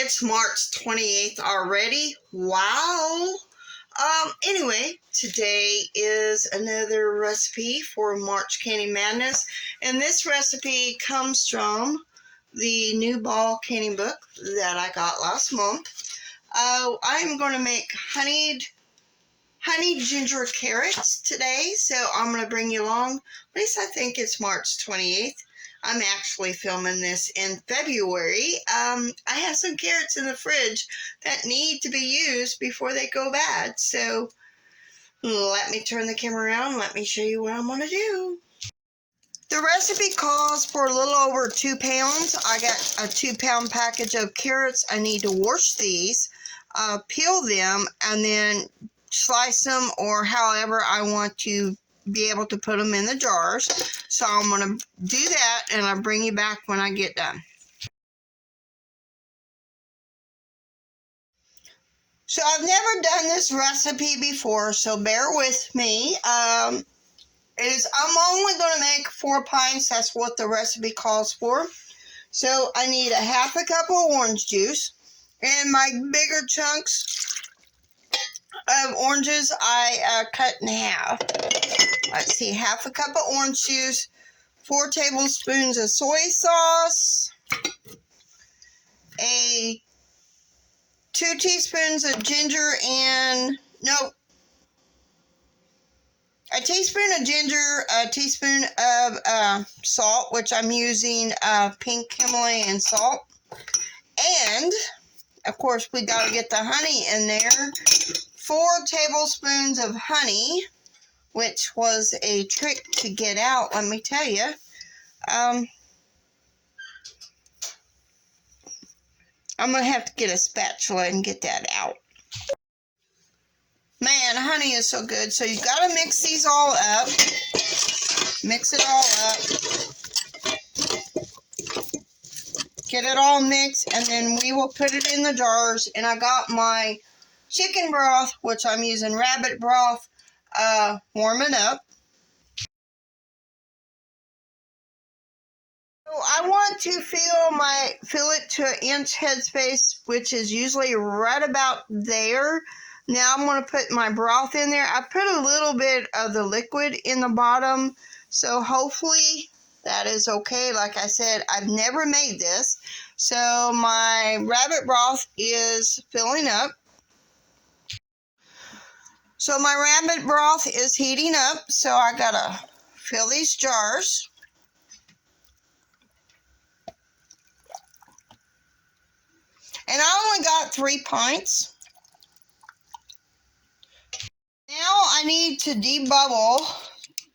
it's March 28th already. Wow. Anyway, today is another recipe for March Candy Madness, and this recipe comes from the new ball candy book that I got last month. I'm going to make honey ginger carrots today, so I'm going to bring you along. At least I think it's March 28th. I'm actually filming this in February. I have some carrots in the fridge that need to be used before they go bad. So let me turn the camera around. Let me show you what I'm going to do. The recipe calls for a little over 2 pounds. I got a 2-pound package of carrots. I need to wash these, peel them, and then slice them, or however I want to be able to put them in the jars. So I'm going to do that, and I'll bring you back when I get done. So I've never done this recipe before, so bear with me. I'm only going to make 4 pints. That's what the recipe calls for. So I need a half a cup of orange juice, and my bigger chunks of oranges I cut in half. Let's see, half a cup of orange juice, 4 tablespoons of soy sauce, 2 teaspoons of ginger, a teaspoon of ginger, a teaspoon of salt, which I'm using pink Himalayan salt, and of course we got to get the honey in there. 4 tablespoons of honey, which was a trick to get out, let me tell you. I'm going to have to get a spatula and get that out. Man, honey is so good. So you got to mix these all up. Mix it all up. Get it all mixed, and then we will put it in the jars. And I got my chicken broth, which I'm using rabbit broth, warming up. So I want to fill it to an inch headspace, which is usually right about there. Now I'm going to put my broth in there. I put a little bit of the liquid in the bottom, so hopefully that is okay. Like I said, I've never made this. So my rabbit broth is filling up. So my rabbit broth is heating up, so I got to fill these jars. And I only got 3 pints. Now I need to debubble,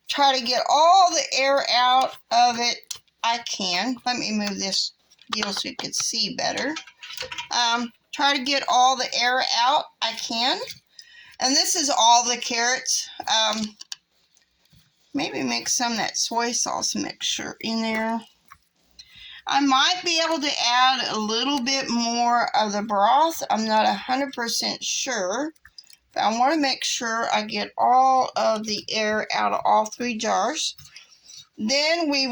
try to get all the air out of it I can. Let me move this deal so you can see better. Try to get all the air out I can. And this is all the carrots. Maybe mix some of that soy sauce mixture in there. I might be able to add a little bit more of the broth. I'm not 100% sure. But I want to make sure I get all of the air out of all 3 jars. Then I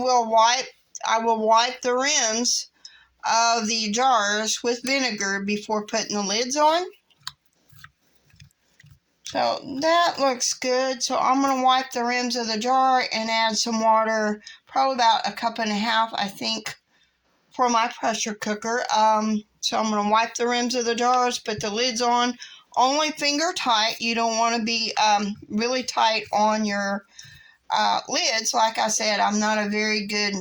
will wipe the rims of the jars with vinegar before putting the lids on. So that looks good. So I'm going to wipe the rims of the jar and add some water, probably about 1.5 cups, I think, for my pressure cooker. So I'm going to wipe the rims of the jars, put the lids on, only finger tight. You don't want to be really tight on your lids. Like I said, I'm not a very good,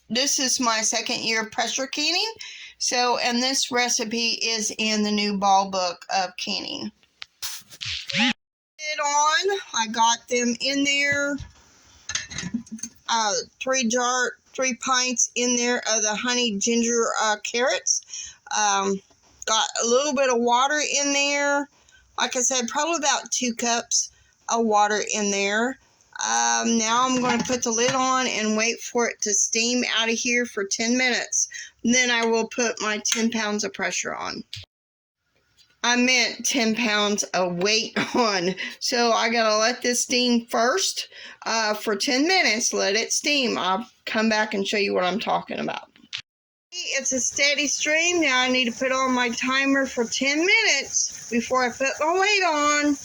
this is my 2nd year pressure canning. So, and this recipe is in the new ball book of canning. I got them in there. 3 pints in there of the honey ginger carrots. Got a little bit of water in there. Like I said, probably about 2 cups of water in there. Now I'm going to put the lid on and wait for it to steam out of here for 10 minutes. And then I will put my 10 pounds of pressure on. I meant 10 pounds of weight on. So I gotta let this steam first for 10 minutes. Let it steam. I'll come back and show you what I'm talking about. It's a steady stream. Now I need to put on my timer for 10 minutes before I put my weight on.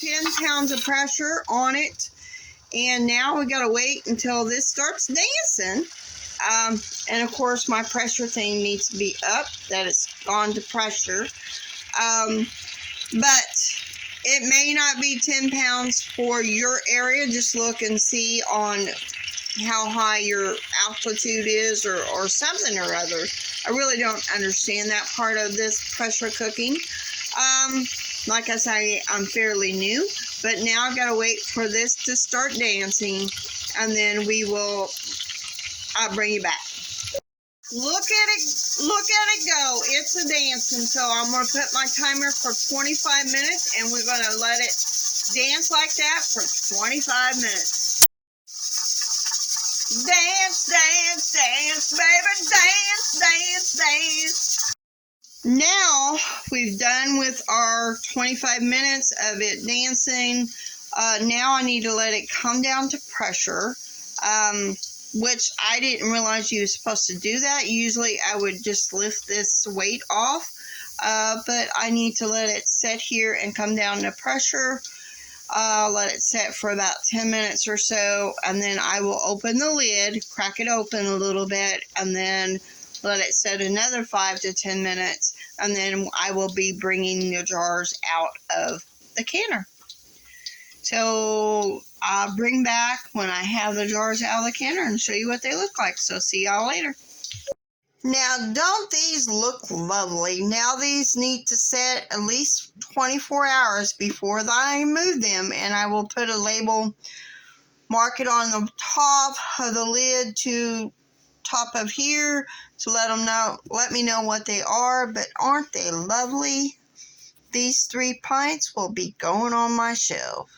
10 pounds of pressure on it. And now we gotta wait until this starts dancing. And of course my pressure thing needs to be up, that it's gone to pressure. But it may not be 10 pounds for your area. Just look and see on how high your altitude is or something or other. I really don't understand that part of this pressure cooking. Like I say, I'm fairly new, but now I've got to wait for this to start dancing, and then I'll bring you back. Look at it go. It's a dancing. So I'm going to put my timer for 25 minutes, and we're going to let it dance like that for 25 minutes. Dance, dance, dance, baby, dance, dance, dance. Now we've done with our 25 minutes of it dancing. Now I need to let it come down to pressure, which I didn't realize you were supposed to do that. Usually I would just lift this weight off, but I need to let it set here and come down to pressure. Let it set for about 10 minutes or so, and then I will open the lid, crack it open a little bit, and then let it set another 5 to 10 minutes, and then I will be bringing the jars out of the canner. So I'll bring back when I have the jars out of the canner and show you what they look like. So see y'all later. Now, don't these look lovely? Now these need to set at least 24 hours before I move them, and I will put a label, mark it on the top of the lid to top of here to let me know what they are. But aren't they lovely? These 3 pints will be going on my shelf.